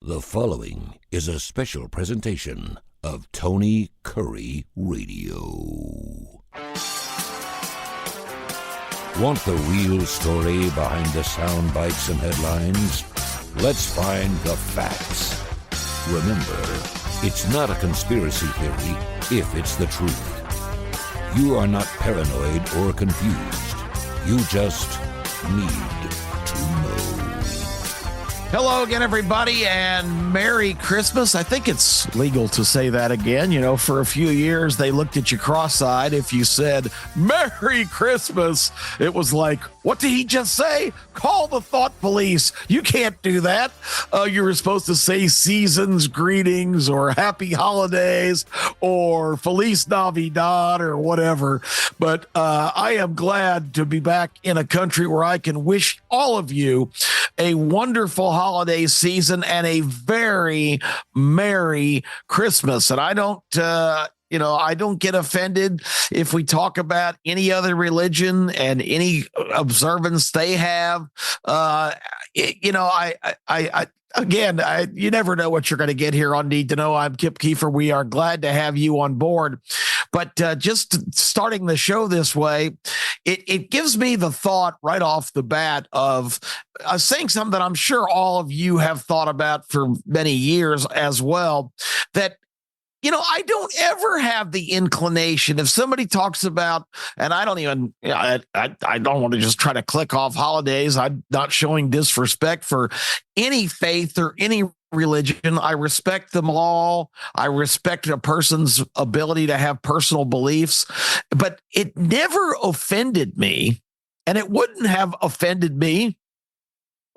The following is a special presentation of Tony Kurre Radio. Want the real story behind the sound bites and headlines? Let's find the facts. Remember, it's not a conspiracy theory if it's the truth. You are not paranoid or confused. You just need to know. Hello again, everybody, and Merry Christmas. I think it's legal to say that again. You know, for a few years, they looked at you cross-eyed if you said, Merry Christmas. It was like, what did he just say? Call the thought police. You can't do that. You were supposed to say season's greetings or happy holidays or Feliz Navidad or whatever. But I am glad to be back in a country where I can wish all of you a wonderful holiday season and a very Merry Christmas. And I don't get offended if we talk about any other religion and any observance they have. You never know what you're going to get here on Need to Know. I'm Kip Keefer. We are glad to have you on board. But just starting the show this way, it gives me the thought right off the bat of saying something that I'm sure all of you have thought about for many years as well, that I don't ever have the inclination if somebody talks about, and I don't even, I don't want to just try to click off holidays. I'm not showing disrespect for any faith or any religion. I respect them all. I respect a person's ability to have personal beliefs, but it never offended me, and it wouldn't have offended me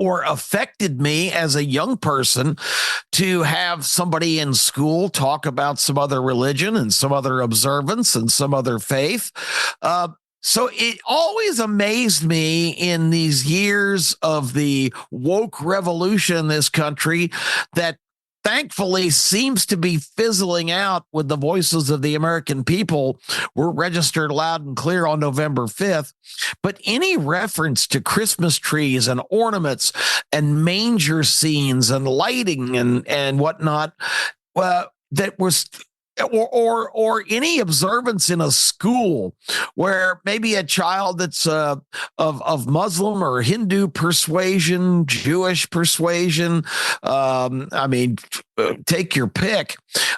or affected me as a young person to have somebody in school talk about some other religion and some other observance and some other faith. So it always amazed me in these years of the woke revolution in this country that thankfully seems to be fizzling out with the voices of the American people were registered loud and clear on November 5th. But any reference to Christmas trees and ornaments and manger scenes and lighting and whatnot, that was or any observance in a school where maybe a child that's of Muslim or Hindu persuasion, Jewish persuasion, take your pick,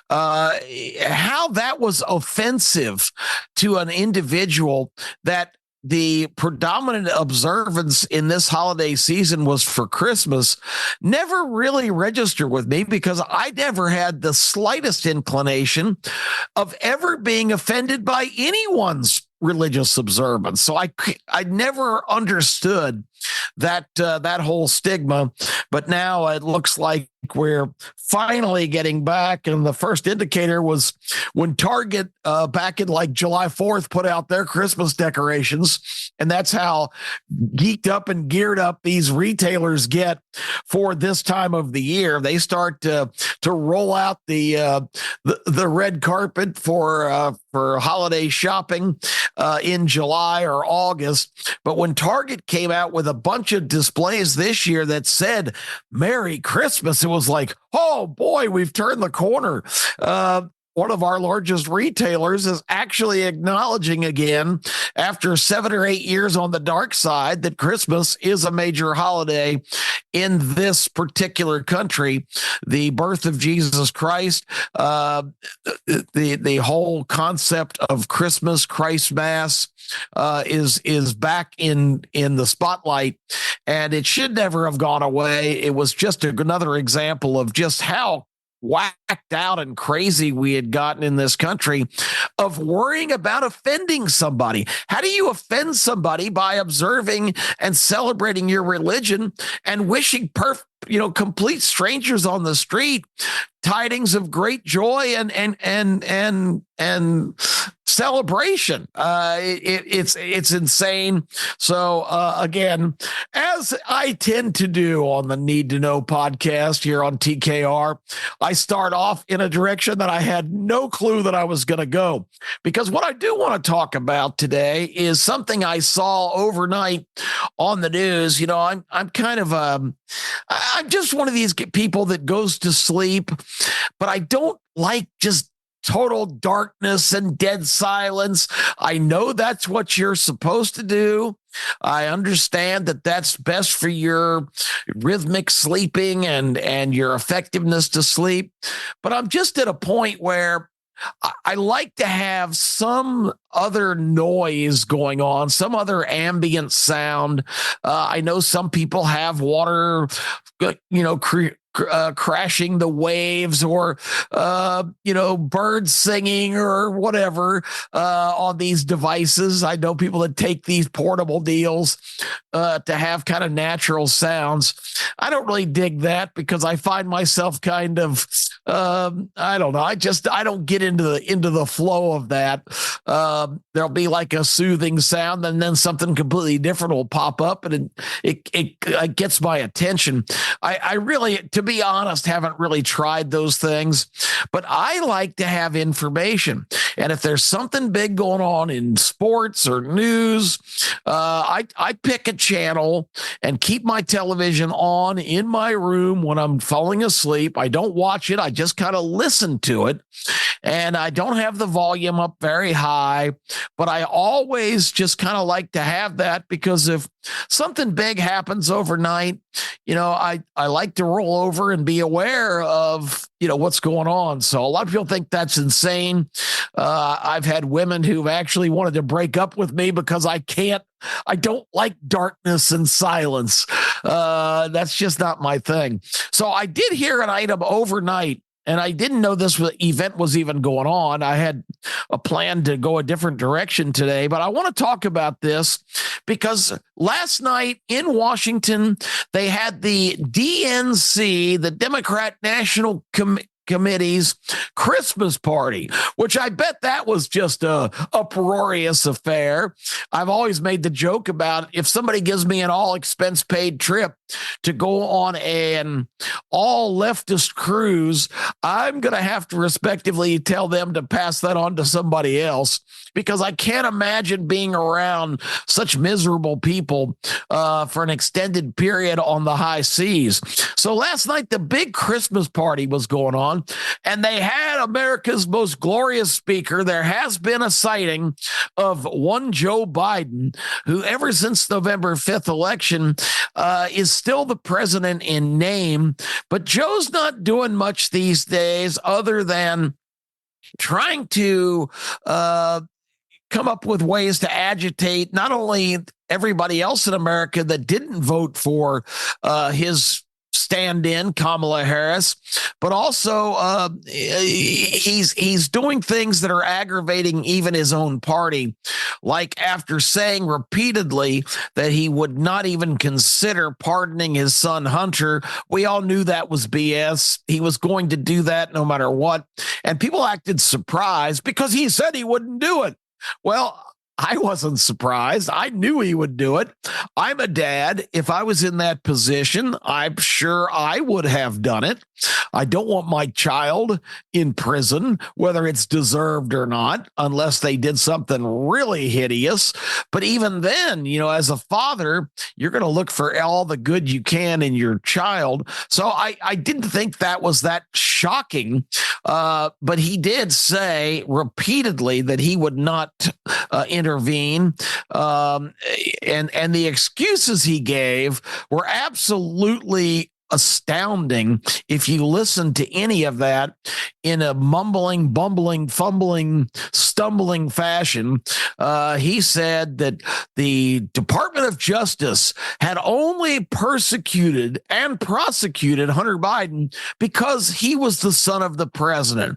how that was offensive to an individual, that the predominant observance in this holiday season was for Christmas, never really registered with me, because I never had the slightest inclination of ever being offended by anyone's religious observance. So I never understood that whole stigma, but now it looks like we're finally getting back. And the first indicator was when Target back in like July 4th put out their Christmas decorations. And that's how geeked up and geared up these retailers get for this time of the year. They start to roll out the red carpet for holiday shopping in July or August. But when Target came out with a bunch of displays this year that said Merry Christmas, it was like, oh boy, we've turned the corner. One of our largest retailers is actually acknowledging again, after 7 or 8 years on the dark side, that Christmas is a major holiday in this particular country. The birth of Jesus Christ, the whole concept of Christmas, Christ Mass, is back in the spotlight, and it should never have gone away. It was just another example of just how whacked out and crazy we had gotten in this country of worrying about offending somebody. How do you offend somebody by observing and celebrating your religion and wishing complete strangers on the street tidings of great joy and celebration. It's insane. So again, as I tend to do on the Need to Know podcast here on TKR, I start off in a direction that I had no clue that I was going to go, because what I do want to talk about today is something I saw overnight on the news. You know, I'm kind of I'm just one of these people that goes to sleep, but I don't like just total darkness and dead silence. I know that's what you're supposed to do. I understand that that's best for your rhythmic sleeping and your effectiveness to sleep. But I'm just at a point where I like to have some other noise going on, some other ambient sound. I know some people have water, crashing the waves, or birds singing or whatever on these devices. I know people that take these portable deals to have kind of natural sounds. I don't really dig that, because I find myself kind of I don't know. I don't get into the flow of that. There'll be like a soothing sound, and then something completely different will pop up, and it gets my attention. I really, to be honest, haven't really tried those things, but I like to have information. And if there's something big going on in sports or news, I pick a channel and keep my television on in my room when I'm falling asleep. I don't watch it. I just kind of listen to it. And I don't have the volume up very high, but I always just kind of like to have that, because if something big happens overnight, I like to roll over and be aware of, what's going on. So a lot of people think that's insane. I've had women who've actually wanted to break up with me because I don't like darkness and silence. That's just not my thing. So I did hear an item overnight, and I didn't know this event was even going on. I had a plan to go a different direction today, but I want to talk about this because last night in Washington, they had the DNC, the Democrat National Committee's Christmas party, which I bet that was just a uproarious affair. I've always made the joke about, if somebody gives me an all expense paid trip to go on an all leftist cruise, I'm going to have to respectively tell them to pass that on to somebody else, because I can't imagine being around such miserable people for an extended period on the high seas. So last night, the big Christmas party was going on, and they had America's most glorious speaker. There has been a sighting of one Joe Biden, who ever since November 5th election is still the president in name. But Joe's not doing much these days other than trying to come up with ways to agitate not only everybody else in America that didn't vote for his stand-in Kamala Harris, but also he's doing things that are aggravating even his own party. Like, after saying repeatedly that he would not even consider pardoning his son Hunter, we all knew that was BS. He was going to do that no matter what, and people acted surprised because he said he wouldn't do it. Well, I wasn't surprised. I knew he would do it. I'm a dad. If I was in that position, I'm sure I would have done it. I don't want my child in prison, whether it's deserved or not, unless they did something really hideous. But even then, as a father, you're going to look for all the good you can in your child. So I didn't think that was that shocking. But he did say repeatedly that he would not intervene. And the excuses he gave were absolutely astounding. If you listen to any of that in a mumbling, bumbling, fumbling, stumbling fashion, he said that the Department of Justice had only persecuted and prosecuted Hunter Biden because he was the son of the president.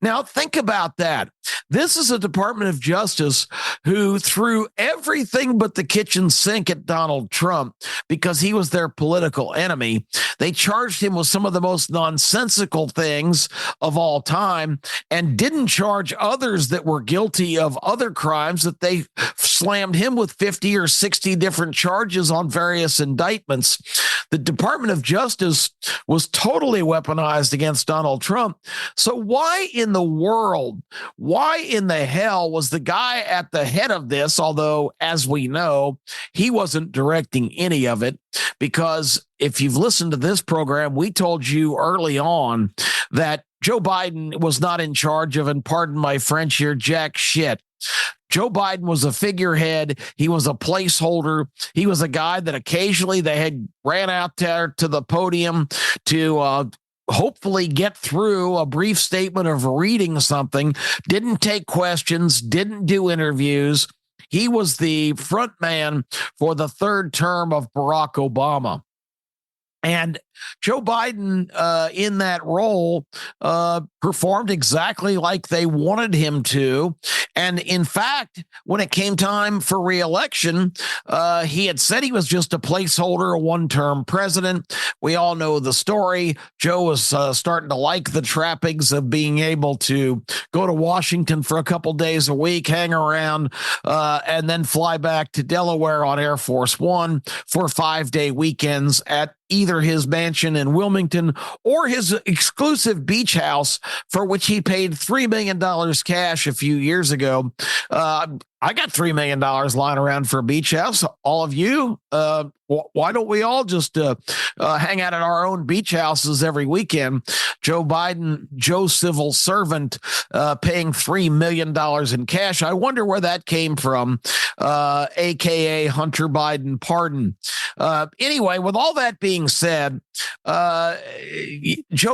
Now, think about that. This is a Department of Justice who threw everything but the kitchen sink at Donald Trump because he was their political enemy. They charged him with some of the most nonsensical things of all time and didn't charge others that were guilty of other crimes, that they slammed him with 50 or 60 different charges on various indictments. The Department of Justice was totally weaponized against Donald Trump. So why in the world, why in the hell was the guy at the head of this, although, as we know, he wasn't directing any of it? Because if you've listened to this program, we told you early on that Joe Biden was not in charge of, and pardon my French here, jack shit. Joe Biden was a figurehead. He was a placeholder. He was a guy that occasionally they had ran out there to the podium to hopefully get through a brief statement of reading something, didn't take questions, didn't do interviews. He was the front man for the third term of Barack Obama. And Joe Biden, in that role, performed exactly like they wanted him to. And in fact, when it came time for reelection, he had said he was just a placeholder, a one-term president. We all know the story. Joe was starting to like the trappings of being able to go to Washington for a couple days a week, hang around, and then fly back to Delaware on Air Force One for 5-day weekends at either his mansion in Wilmington or his exclusive beach house, for which he paid $3 million cash a few years ago. I got $3 million lying around for a beach house. All of you, why don't we all just hang out at our own beach houses every weekend? Joe Biden, Joe civil servant, paying $3 million in cash. I wonder where that came from, a.k.a. Hunter Biden pardon. Anyway, with all that being said, Joe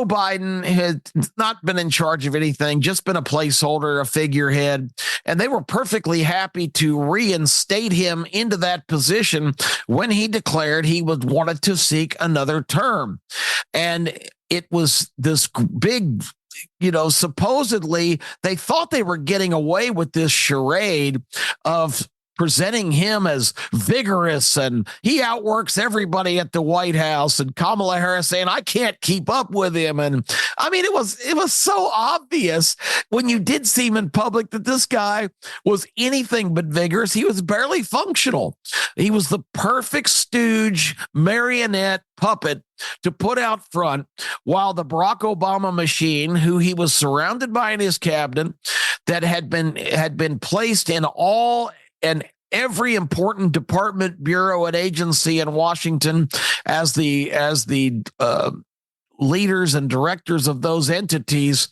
Biden had not been in charge of anything, just been a placeholder, a figurehead, and they were perfectly happy to reinstate him into that position when he declared he wanted to seek another term. And it was this big, supposedly they thought they were getting away with this charade of presenting him as vigorous and he outworks everybody at the White House, and Kamala Harris saying, I can't keep up with him. And I mean, it was so obvious when you did see him in public that this guy was anything but vigorous. He was barely functional. He was the perfect stooge, marionette puppet to put out front, while the Barack Obama machine, who he was surrounded by in his cabinet, that had been placed in all and every important department, bureau, and agency in Washington as the leaders and directors of those entities,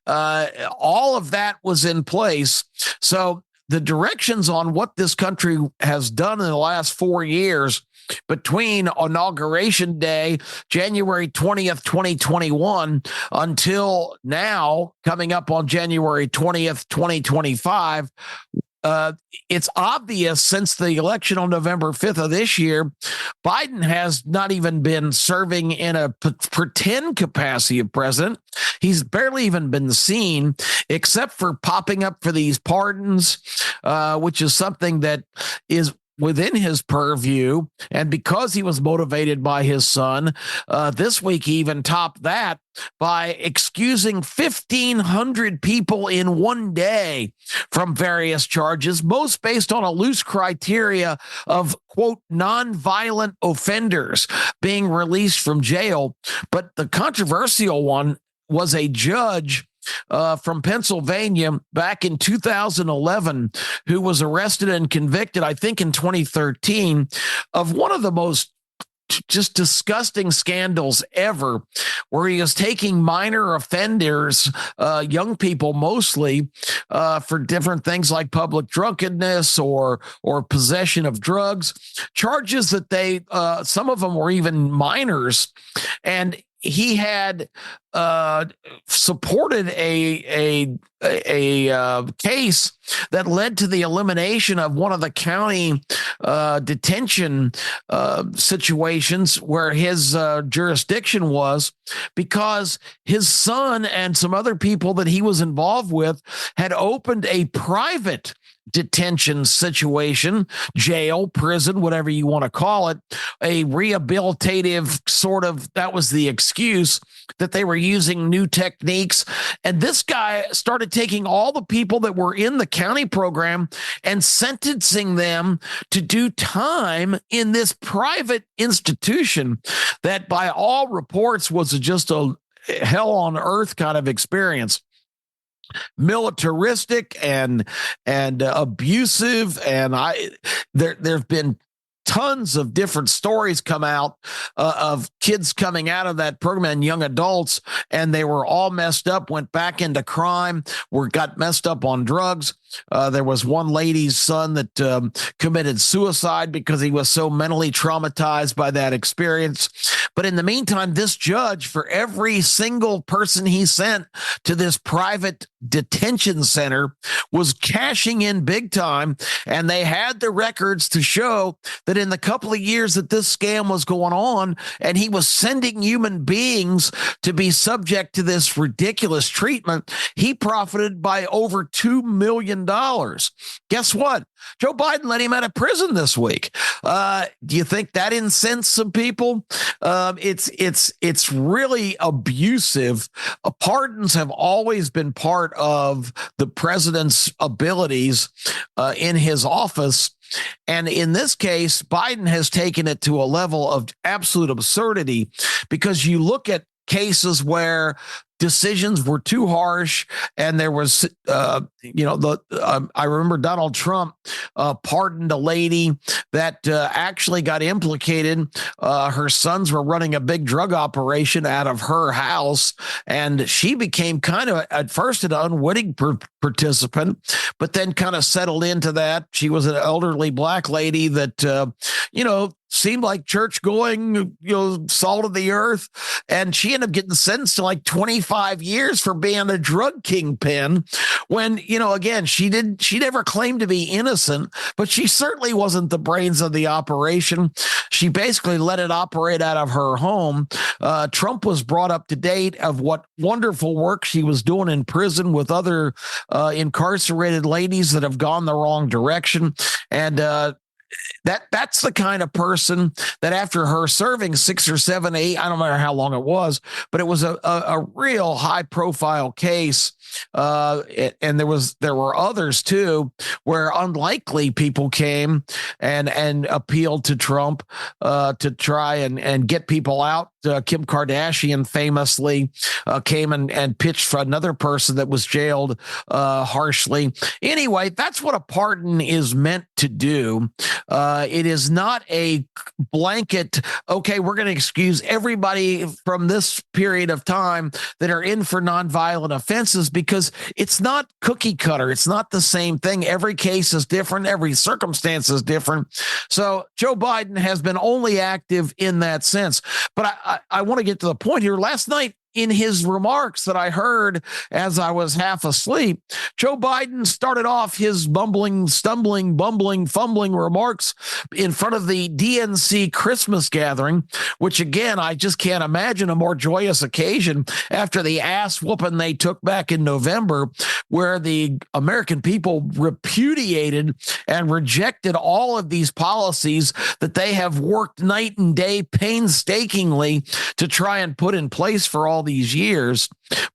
all of that was in place. So the directions on what this country has done in the last 4 years, between Inauguration Day, January 20th, 2021, until now, coming up on January 20th, 2025, it's obvious since the election on November 5th of this year, Biden has not even been serving in a pretend capacity of president. He's barely even been seen, except for popping up for these pardons, which is something that is within his purview. And because he was motivated by his son, this week he even topped that by excusing 1,500 people in one day from various charges, most based on a loose criteria of, quote, nonviolent offenders being released from jail. But the controversial one was a judge from Pennsylvania back in 2011, who was arrested and convicted, I think in 2013, of one of the most just disgusting scandals ever, where he is taking minor offenders, young people mostly, for different things like public drunkenness or possession of drugs, charges that some of them were even minors. And he had supported a case that led to the elimination of one of the county detention situations where his jurisdiction was, because his son and some other people that he was involved with had opened a private detention situation, jail, prison, whatever you want to call it, a rehabilitative sort of, that was the excuse, that they were using new techniques. And this guy started taking all the people that were in the county program and sentencing them to do time in this private institution that by all reports was just a hell on earth kind of experience. Militaristic and abusive, and there've been tons of different stories come out of kids coming out of that program and young adults, and they were all messed up, went back into crime, got messed up on drugs. There was one lady's son that committed suicide because he was so mentally traumatized by that experience. But in the meantime, this judge, for every single person he sent to this private detention center, was cashing in big time. And they had the records to show that in the couple of years that this scam was going on, and he was sending human beings to be subject to this ridiculous treatment, he profited by over $2 million. Guess what? Joe Biden let him out of prison this week. Do you think that incensed some people? It's really abusive. Pardons have always been part of the president's abilities in his office. And in this case, Biden has taken it to a level of absolute absurdity, because you look at cases where decisions were too harsh, and there was, I remember Donald Trump pardoned a lady that actually got implicated. Her sons were running a big drug operation out of her house, and she became kind of, at first, an unwitting participant, but then kind of settled into that. She was an elderly black lady that, seemed like church going, salt of the earth. And she ended up getting sentenced to like 25 years for being a drug kingpin, when, again, she never claimed to be innocent, but she certainly wasn't the brains of the operation. She basically let it operate out of her home. Trump was brought up to date of what wonderful work she was doing in prison with other incarcerated ladies that have gone the wrong direction. And, that's the kind of person that, after her serving 6 or 7, 8, I don't know how long it was, but it was a real high profile case. And there were others too, where unlikely people came and appealed to Trump to try and get people out. Kim Kardashian famously came and pitched for another person that was jailed harshly. Anyway, that's what a pardon is meant to do. It is not a blanket, okay, we're going to excuse everybody from this period of time that are in for nonviolent offenses, because it's not cookie cutter. It's not the same thing. Every case is different. Every circumstance is different. So Joe Biden has been only active in that sense. But I want to get to the point here. Last night, in his remarks that I heard as I was half asleep, Joe Biden started off his bumbling, stumbling, bumbling, fumbling remarks in front of the DNC Christmas gathering, which, again, I just can't imagine a more joyous occasion after the ass whooping they took back in November, where the American people repudiated and rejected all of these policies that they have worked night and day painstakingly to try and put in place for all these years.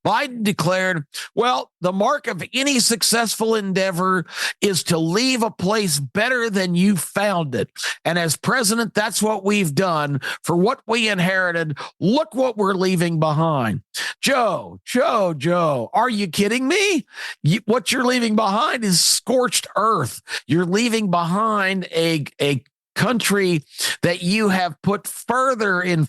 Biden declared, well, the mark of any successful endeavor is to leave a place better than you found it. And as president, that's what we've done. For what we inherited, look what we're leaving behind. Joe, are you kidding me? What you're leaving behind is scorched earth. You're leaving behind a country that you have put further in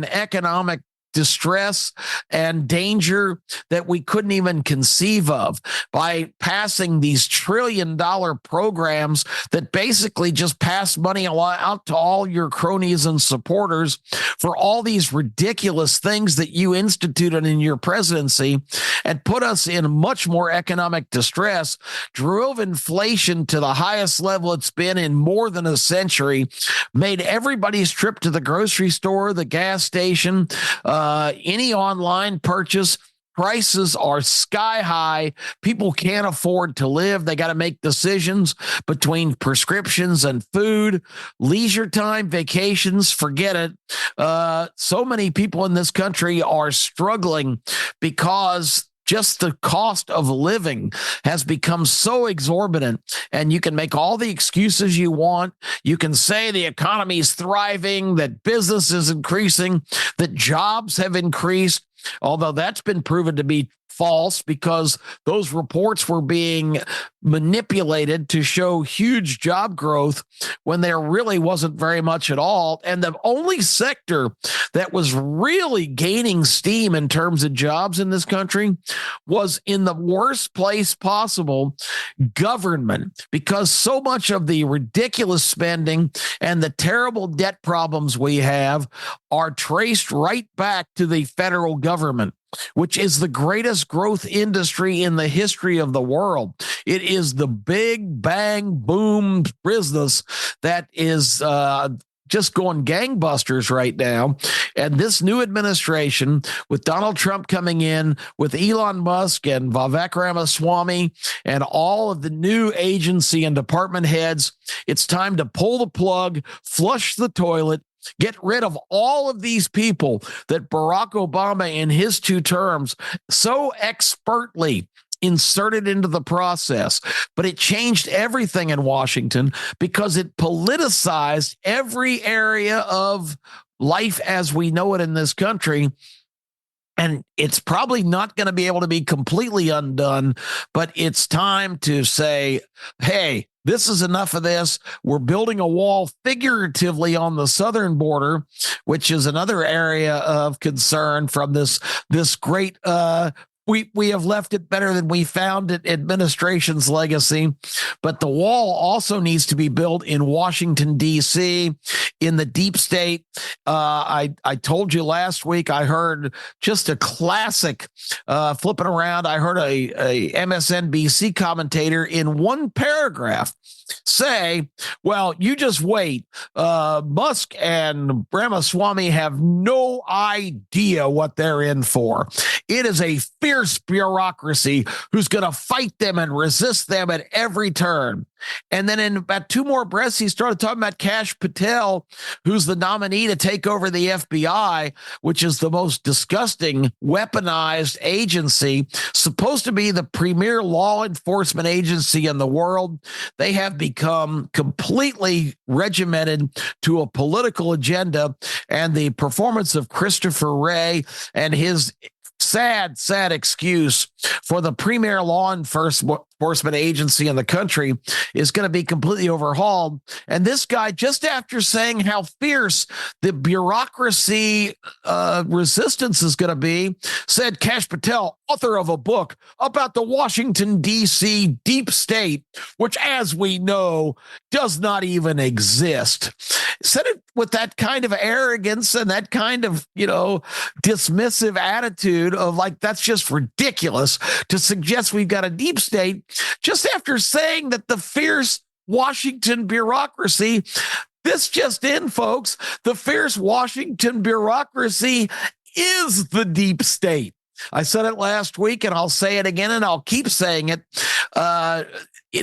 economic distress and danger that we couldn't even conceive of by passing these trillion-dollar programs that basically just pass money out to all your cronies and supporters for all these ridiculous things that you instituted in your presidency and put us in much more economic distress, drove inflation to the highest level it's been in more than a century, made everybody's trip to the grocery store, the gas station, any online purchase, prices are sky high. People can't afford to live. They got to make decisions between prescriptions and food, leisure time, vacations, forget it. So many people in this country are struggling because just the cost of living has become so exorbitant, and you can make all the excuses you want. You can say the economy is thriving, that business is increasing, that jobs have increased, although that's been proven to be false because those reports were being manipulated to show huge job growth when there really wasn't very much at all. And the only sector that was really gaining steam in terms of jobs in this country was in the worst place possible, government, because so much of the ridiculous spending and the terrible debt problems we have are traced right back to the federal government, which is the greatest growth industry in the history of the world. It is the big bang boom business that is just going gangbusters right now. And this new administration, with Donald Trump coming in, with Elon Musk and Vivek Ramaswamy and all of the new agency and department heads, it's time to pull the plug, flush the toilet, get rid of all of these people that Barack Obama in his 2 terms so expertly inserted into the process. But it changed everything in Washington because it politicized every area of life as we know it in this country. And it's probably not going to be able to be completely undone, but it's time to say, hey, this is enough of this. We're building a wall figuratively on the southern border, which is another area of concern from this great we have left it better than we found it administration's legacy. But the wall also needs to be built in Washington, D.C., in the deep state. I told you last week, I heard just a classic flipping around. I heard a MSNBC commentator in one paragraph say, well, you just wait. Musk and Ramaswamy have no idea what they're in for. It is a fierce bureaucracy who's going to fight them and resist them at every turn. And then in about 2 more breaths, he started talking about Kash Patel, who's the nominee to take over the FBI, which is the most disgusting, weaponized agency, supposed to be the premier law enforcement agency in the world. They have become completely regimented to a political agenda, and the performance of Christopher Wray and his sad excuse for the premier law enforcement agency in the country is going to be completely overhauled. And this guy, just after saying how fierce the bureaucracy resistance is going to be, said Kash Patel, author of a book about the Washington, D.C. deep state, which, as we know, does not even exist. Said it with that kind of arrogance and that kind of, dismissive attitude of like, that's just ridiculous to suggest we've got a deep state, just after saying that the fierce Washington bureaucracy, this just in, folks, the fierce Washington bureaucracy is the deep state. I said it last week, and I'll say it again, and I'll keep saying it.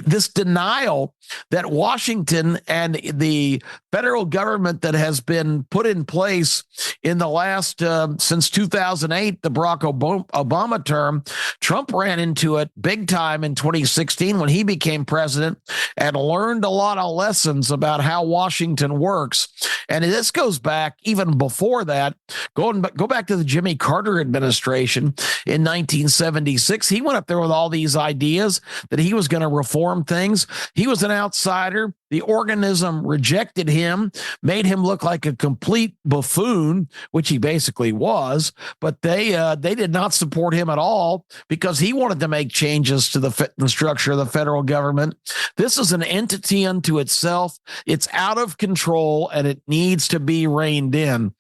This denial that Washington and the federal government that has been put in place in the last, since 2008, the Barack Obama term, Trump ran into it big time in 2016 when he became president and learned a lot of lessons about how Washington works. And this goes back even before that. Go back to the Jimmy Carter administration in 1976. He went up there with all these ideas that he was going to reform reform things. He was an outsider. The organism rejected him, made him look like a complete buffoon, which he basically was. But they did not support him at all because he wanted to make changes to the structure of the federal government. This is an entity unto itself. It's out of control and it needs to be reined in.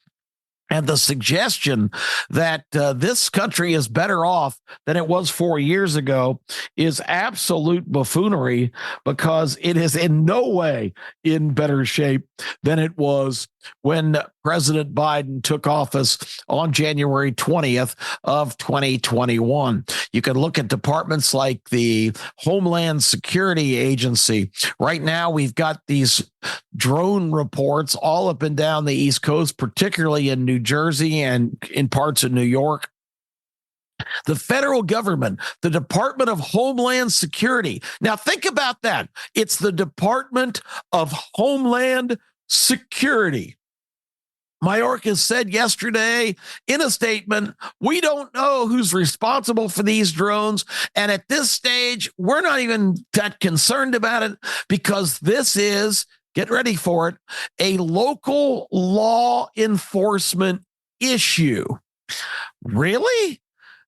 And the suggestion that this country is better off than it was 4 years ago is absolute buffoonery, because it is in no way in better shape than it was when President Biden took office on January 20th of 2021. You can look at departments like the Homeland Security Agency. Right now, we've got these drone reports all up and down the East Coast, particularly in New Jersey and in parts of New York. The federal government, the Department of Homeland Security. Now, think about that. It's the Department of Homeland Security. Mayorkas said yesterday in a statement, we don't know who's responsible for these drones. And at this stage, we're not even that concerned about it because this is, get ready for it, a local law enforcement issue. Really?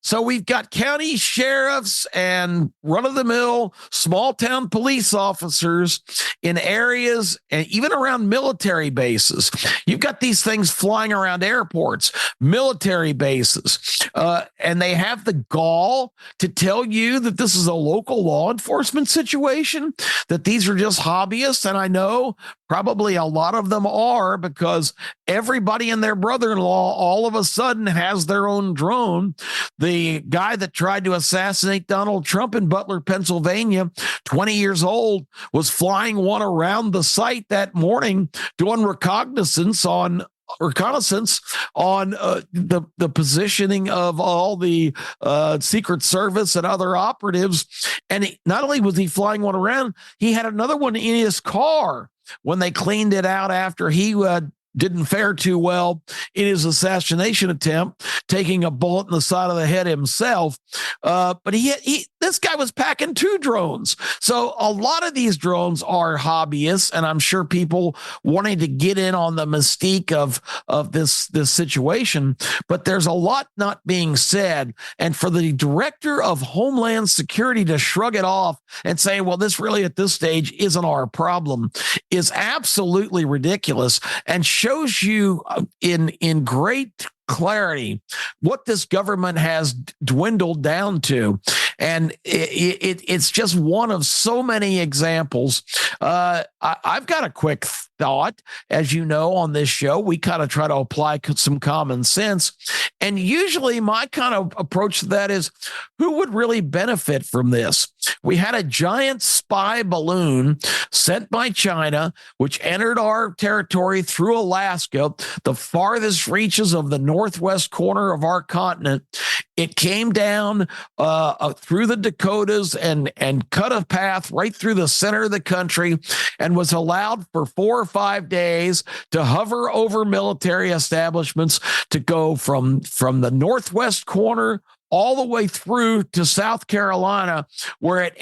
So we've got county sheriffs and run-of-the-mill small-town police officers in areas and even around military bases. You've got these things flying around airports, military bases, and they have the gall to tell you that this is a local law enforcement situation, that these are just hobbyists. And I know probably a lot of them are, because everybody and their brother-in-law all of a sudden has their own drone. The guy that tried to assassinate Donald Trump in Butler, Pennsylvania, 20 years old, was flying one around the site that morning, doing reconnaissance on the positioning of all the Secret Service and other operatives. And not only was he flying one around, he had another one in his car when they cleaned it out after he didn't fare too well in his assassination attempt, taking a bullet in the side of the head himself. But this guy was packing 2 drones. So a lot of these drones are hobbyists, and I'm sure people wanting to get in on the mystique of this situation. But there's a lot not being said. And for the director of Homeland Security to shrug it off and say, well, this really at this stage isn't our problem, is absolutely ridiculous and shows you in great clarity what this government has dwindled down to. And it's just one of so many examples. I've got a quick thought. As you know, on this show, we kind of try to apply some common sense. And usually my kind of approach to that is, who would really benefit from this? We had a giant spy balloon sent by China, which entered our territory through Alaska, the farthest reaches of the northwest corner of our continent. It came down through the Dakotas and cut a path right through the center of the country, and was allowed for 4 or 5 days to hover over military establishments, to go from the northwest corner all the way through to South Carolina, where it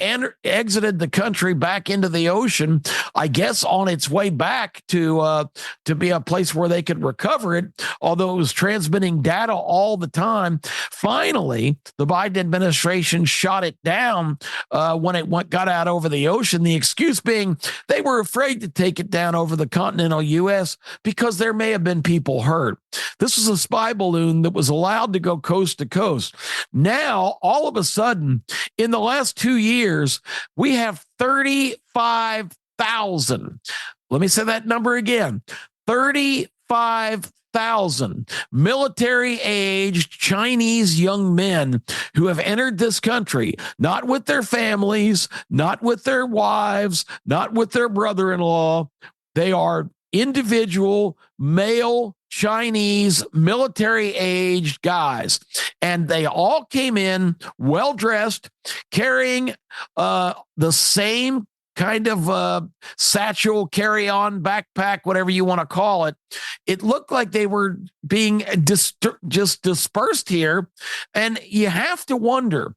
exited the country back into the ocean, I guess on its way back to be a place where they could recover it, although it was transmitting data all the time. Finally, the Biden administration shot it down when it got out over the ocean, the excuse being they were afraid to take it down over the continental U.S. because there may have been people hurt. This was a spy balloon that was allowed to go coast to coast. Now, all of a sudden, in the last 2 years, we have 35,000. Let me say that number again. 35,000 military-aged Chinese young men who have entered this country, not with their families, not with their wives, not with their brother-in-law. They are individual male Chinese military-aged guys, and they all came in well-dressed, carrying the same kind of satchel, carry-on, backpack, whatever you want to call it. It looked like they were being just dispersed here, and you have to wonder,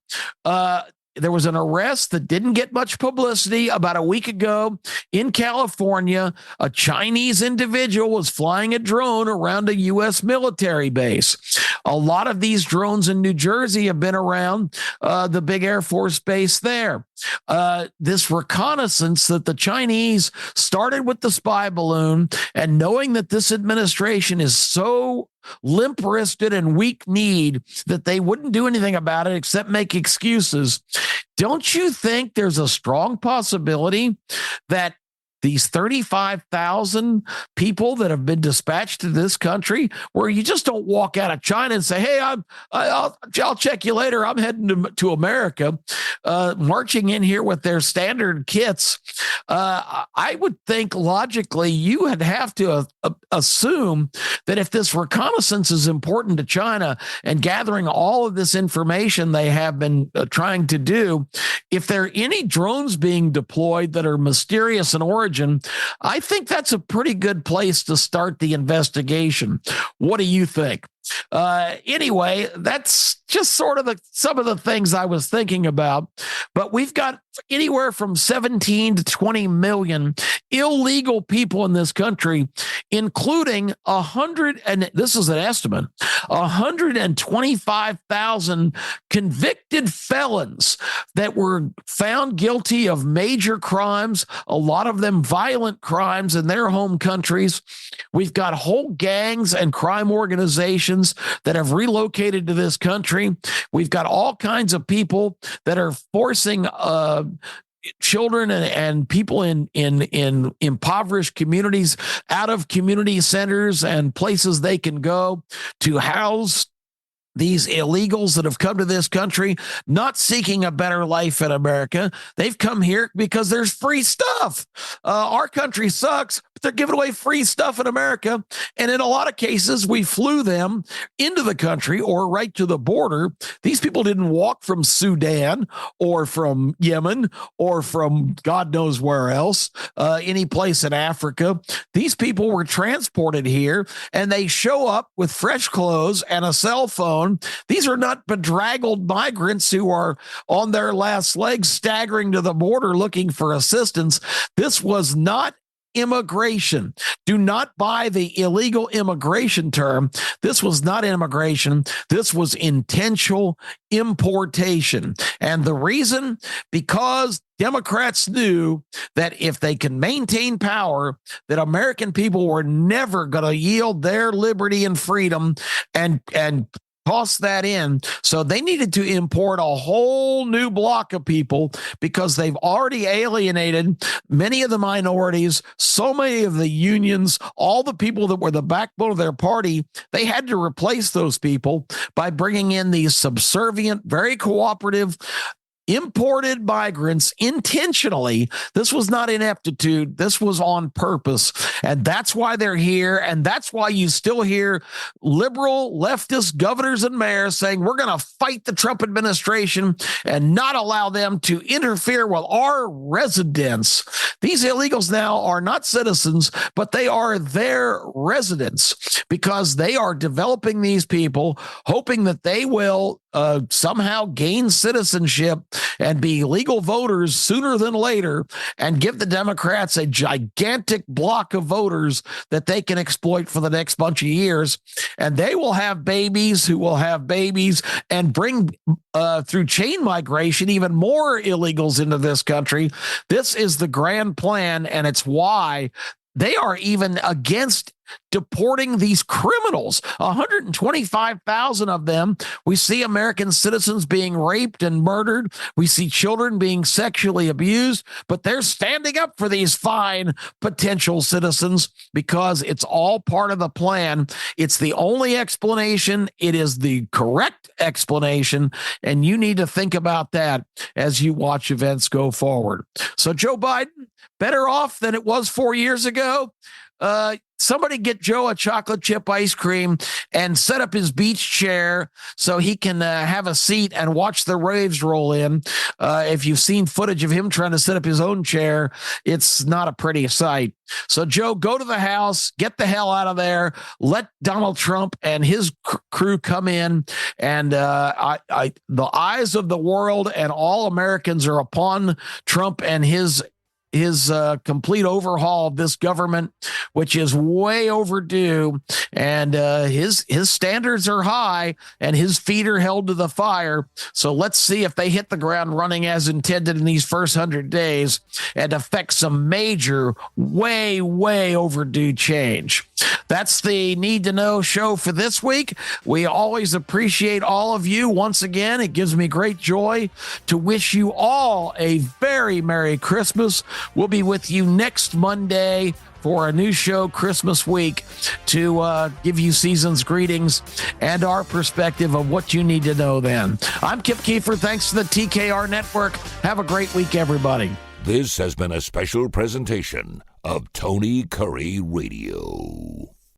there was an arrest that didn't get much publicity about a week ago in California. A Chinese individual was flying a drone around a U.S. military base. A lot of these drones in New Jersey have been around the big Air Force base there. This reconnaissance that the Chinese started with the spy balloon, and knowing that this administration is so limp-wristed and weak-kneed that they wouldn't do anything about it except make excuses. Don't you think there's a strong possibility that these 35,000 people that have been dispatched to this country, where you just don't walk out of China and say, hey, I'll check you later, I'm heading to America, marching in here with their standard kits. I would think logically you would have to assume that if this reconnaissance is important to China and gathering all of this information they have been trying to do, if there are any drones being deployed that are mysterious in origin, I think that's a pretty good place to start the investigation. What do you think? Anyway, that's just sort of some of the things I was thinking about. But we've got anywhere from 17 to 20 million illegal people in this country, including 100, and this is an estimate, 125,000 convicted felons that were found guilty of major crimes, a lot of them violent crimes in their home countries. We've got whole gangs and crime organizations that have relocated to this country. We've got all kinds of people that are forcing children and people in impoverished communities out of community centers and places they can go to house these illegals that have come to this country, not seeking a better life in America. They've come here because there's free stuff. Our country sucks, but they're giving away free stuff in America. And in a lot of cases, we flew them into the country or right to the border. These people didn't walk from Sudan or from Yemen or from God knows where else, any place in Africa. These people were transported here, and they show up with fresh clothes and a cell phone. These are not bedraggled migrants who are on their last legs staggering to the border looking for assistance. This was not immigration. Do not buy the illegal immigration term. This was not immigration. This was intentional importation. And the reason, because Democrats knew that if they can maintain power, that American people were never going to yield their liberty and freedom and toss that in. So they needed to import a whole new block of people because they've already alienated many of the minorities, so many of the unions, all the people that were the backbone of their party. They had to replace those people by bringing in these subservient, very cooperative, imported migrants intentionally. This was not ineptitude. This was on purpose. And that's why they're here. And that's why you still hear liberal leftist governors and mayors saying, we're going to fight the Trump administration and not allow them to interfere with our residents. These illegals now are not citizens, but they are their residents because they are developing these people, hoping that they will somehow gain citizenship and be legal voters sooner than later and give the Democrats a gigantic block of voters that they can exploit for the next bunch of years. And they will have babies who will have babies and bring through chain migration even more illegals into this country. This is the grand plan, and it's why they are even against deporting these criminals. 125,000 of them. We see American citizens being raped and murdered. We see children being sexually abused, but they're standing up for these fine potential citizens because it's all part of the plan. It's the only explanation. It is the correct explanation, and you need to think about that as you watch events go forward. So Joe Biden, better off than it was 4 years ago. Somebody get Joe a chocolate chip ice cream and set up his beach chair so he can have a seat and watch the waves roll in. If you've seen footage of him trying to set up his own chair, it's not a pretty sight. So, Joe, go to the house, get the hell out of there, let Donald Trump and his crew come in, and the eyes of the world and all Americans are upon Trump and his complete overhaul of this government, which is way overdue, and his standards are high and his feet are held to the fire. So let's see if they hit the ground running as intended in these first 100 days and affect some major, way overdue change. That's the Need to Know show for this week. We always appreciate all of you. Once again, it gives me great joy to wish you all a very Merry Christmas. We'll be with you next Monday for a new show, Christmas week, to give you season's greetings and our perspective of what you need to know then. I'm Kip Keefer. Thanks to the TKR Network. Have a great week, everybody. This has been a special presentation of Tony Kurre Radio.